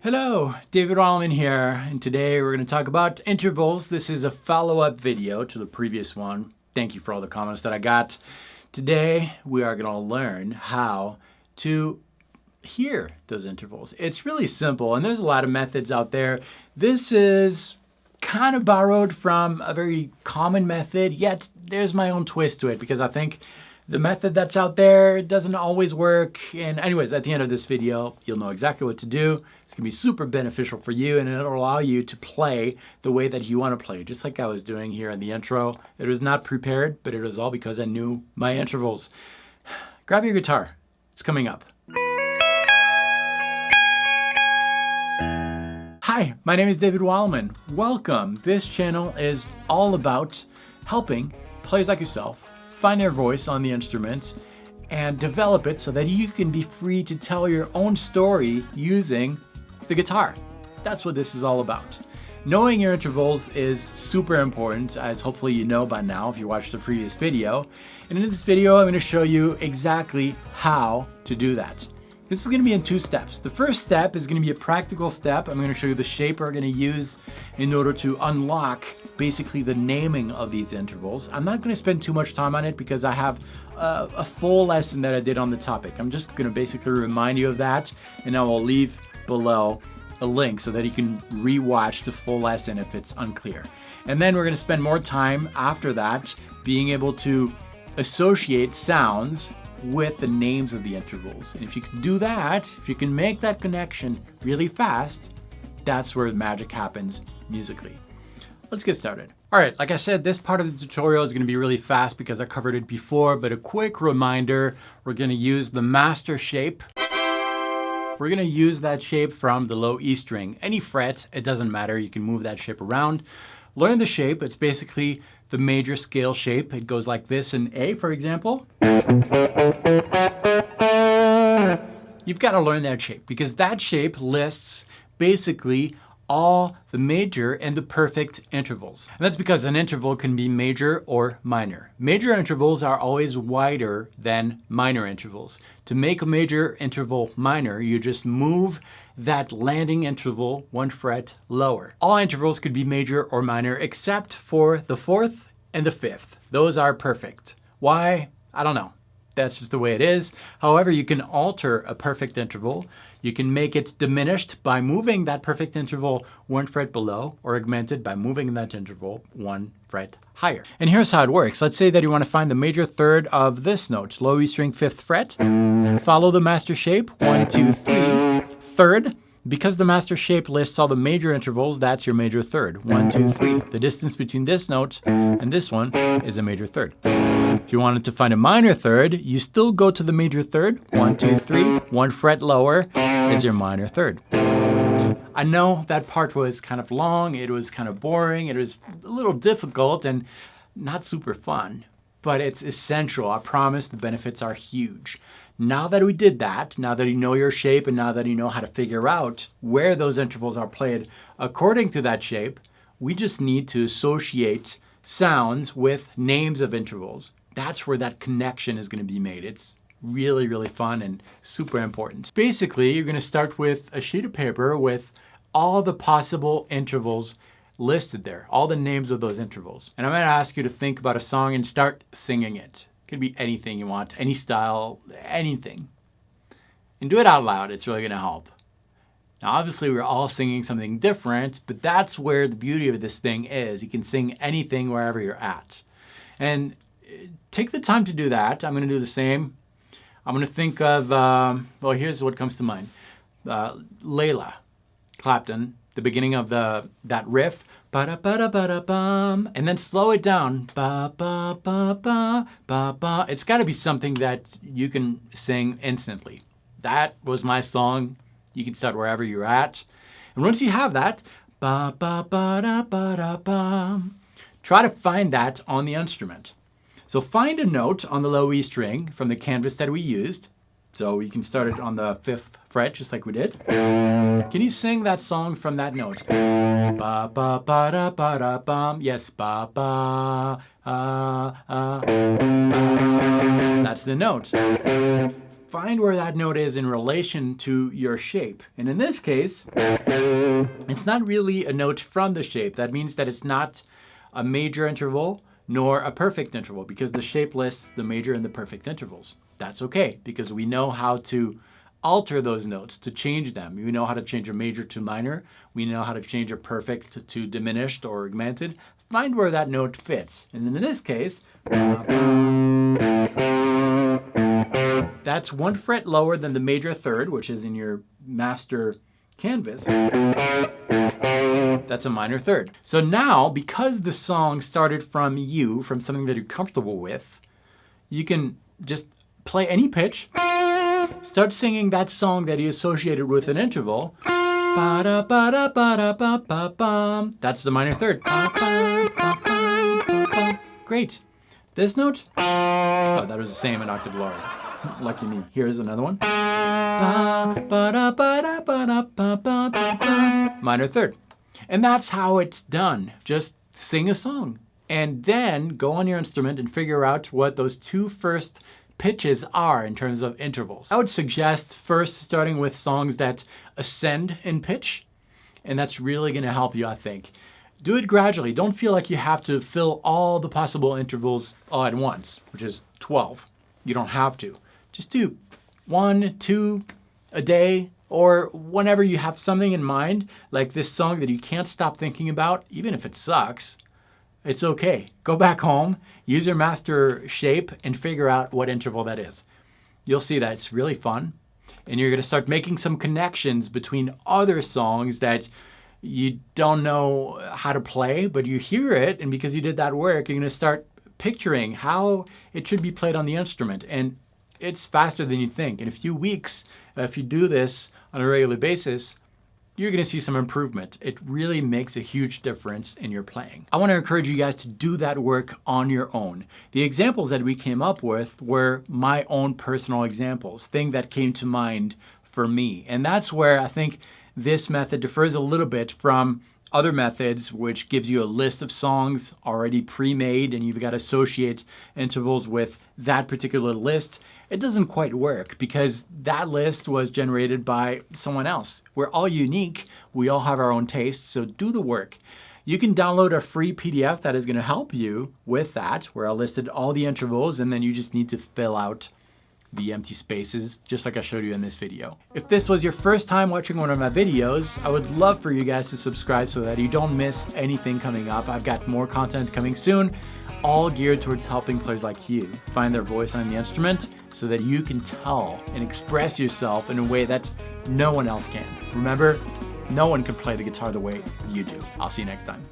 Hello, David Wallman here, and today we're going to talk about intervals. This is a follow-up video to the previous one. Thank you for all the comments that I got. Today we are going to learn how to hear those intervals. It's really simple, and there's a lot of methods out there. This is kind of borrowed from a very common method, yet there's my own twist to it because I think the method that's out there doesn't always work. And anyways, at the end of this video, you'll know exactly what to do. It's gonna be super beneficial for you, and it'll allow you to play the way that you wanna play, just like I was doing here in the intro. It was not prepared, but it was all because I knew my intervals. Grab your guitar, it's coming up. Hi, my name is David Wallman. Welcome. This channel is all about helping players like yourself find their voice on the instrument and develop it so that you can be free to tell your own story using the guitar. That's what this is all about. Knowing your intervals is super important, as hopefully you know by now if you watched the previous video. And in this video, I'm going to show you exactly how to do that. This is going to be in two steps. The first step is going to be a practical step. I'm going to show you the shape we're going to use in order to unlock basically the naming of these intervals. I'm not going to spend too much time on it because I have a full lesson that I did on the topic. I'm just going to basically remind you of that, and I will leave below a link so that you can rewatch the full lesson if it's unclear. And then we're going to spend more time after that being able to associate sounds with the names of the intervals. And if you can do that, if you can make that connection really fast, that's where the magic happens musically. Let's get started. All right, like I said, this part of the tutorial is going to be really fast because I covered it before, but a quick reminder, we're going to use the master shape. We're going to use that shape from the low E string. Any fret, it doesn't matter, you can move that shape around. Learn the shape, it's basically the major scale shape. It goes like this in A, for example. You've got to learn that shape because that shape lists basically all the major and the perfect intervals. And that's because an interval can be major or minor. Major intervals are always wider than minor intervals. To make a major interval minor, you just move that landing interval one fret lower. All intervals could be major or minor except for the fourth and the fifth. Those are perfect. Why? I don't know. That's just the way it is. However, you can alter a perfect interval. You can make it diminished by moving that perfect interval one fret below, or augmented by moving that interval one fret higher. And here's how it works. Let's say that you want to find the major third of this note, low E string 5th fret. Follow the master shape, 1, 2, 3. Third, because the master shape lists all the major intervals, that's your major third, 1, 2, 3. The distance between this note and this one is a major third. If you wanted to find a minor third, you still go to the major third, 1, 2, 3, one fret lower is your minor third. I know that part was kind of long, it was kind of boring, it was a little difficult and not super fun, but it's essential. I promise the benefits are huge. Now that we did that, now that you know your shape and now that you know how to figure out where those intervals are played according to that shape, we just need to associate sounds with names of intervals. That's where that connection is going to be made. It's really, really fun and super important. Basically, you're going to start with a sheet of paper with all the possible intervals listed there, all the names of those intervals. And I'm going to ask you to think about a song and start singing it. It could be anything you want, any style, anything. And do it out loud. It's really going to help. Now, obviously, we're all singing something different, but that's where the beauty of this thing is. You can sing anything wherever you're at. And take the time to do that. I'm going to do the same. I'm going to think of, well, here's what comes to mind. Layla, Clapton, the beginning of that riff, ba-da-ba-da-ba-da-bum, and then slow it down, ba-ba-ba-ba-ba-ba. It's got to be something that you can sing instantly. That was my song. You can start wherever you're at. And once you have that, ba-ba-ba-da-ba-da-bum, try to find that on the instrument. So find a note on the low E string from the canvas that we used. So you can start it on the 5th fret, just like we did. Can you sing that song from that note? Ba ba ba da ba da bum. Yes, ba ba. That's the note. find where that note is in relation to your shape. And in this case, it's not really a note from the shape. That means that it's not a major interval nor a perfect interval, because the shape lists the major and the perfect intervals. That's okay, because we know how to alter those notes, to change them. We know how to change a major to minor. We know how to change a perfect to diminished or augmented. Find where that note fits. And then in this case, that's 1 fret lower than the major third, which is in your master canvas. That's a minor third. So now, because the song started from you, from something that you're comfortable with, you can just play any pitch, start singing that song that you associated with an interval. Ba-da-ba-da-ba-da-ba-ba-bum. That's the minor third. Ba-ba-ba-ba-ba-ba. Great. This note? Oh, that was the same an octave lower. Lucky me. Here's another one. Minor third. And that's how it's done. Just sing a song. And then go on your instrument and figure out what those 2 first pitches are in terms of intervals. I would suggest first starting with songs that ascend in pitch. And that's really going to help you, I think. Do it gradually. Don't feel like you have to fill all the possible intervals all at once, which is 12. You don't have to. Just do 1, 2 a day, or whenever you have something in mind, like this song that you can't stop thinking about, even if it sucks. It's okay. Go back home, use your master shape, and figure out what interval that is. You'll see that it's really fun, and you're going to start making some connections between other songs that you don't know how to play, but you hear it, and because you did that work, you're going to start picturing how it should be played on the instrument. And it's faster than you think. In a few weeks, if you do this on a regular basis, you're going to see some improvement. It really makes a huge difference in your playing. I want to encourage you guys to do that work on your own. The examples that we came up with were my own personal examples, thing that came to mind for me. And that's where I think this method differs a little bit from other methods, which gives you a list of songs already pre-made and you've got to associate intervals with that particular list. It doesn't quite work because that list was generated by someone else. We're all unique. We all have our own tastes, so do the work. You can download a free PDF that is going to help you with that, where I listed all the intervals, and then you just need to fill out the empty spaces, just like I showed you in this video. If this was your first time watching one of my videos, I would love for you guys to subscribe so that you don't miss anything coming up. I've got more content coming soon, all geared towards helping players like you find their voice on the instrument so that you can tell and express yourself in a way that no one else can. Remember, no one can play the guitar the way you do. I'll see you next time.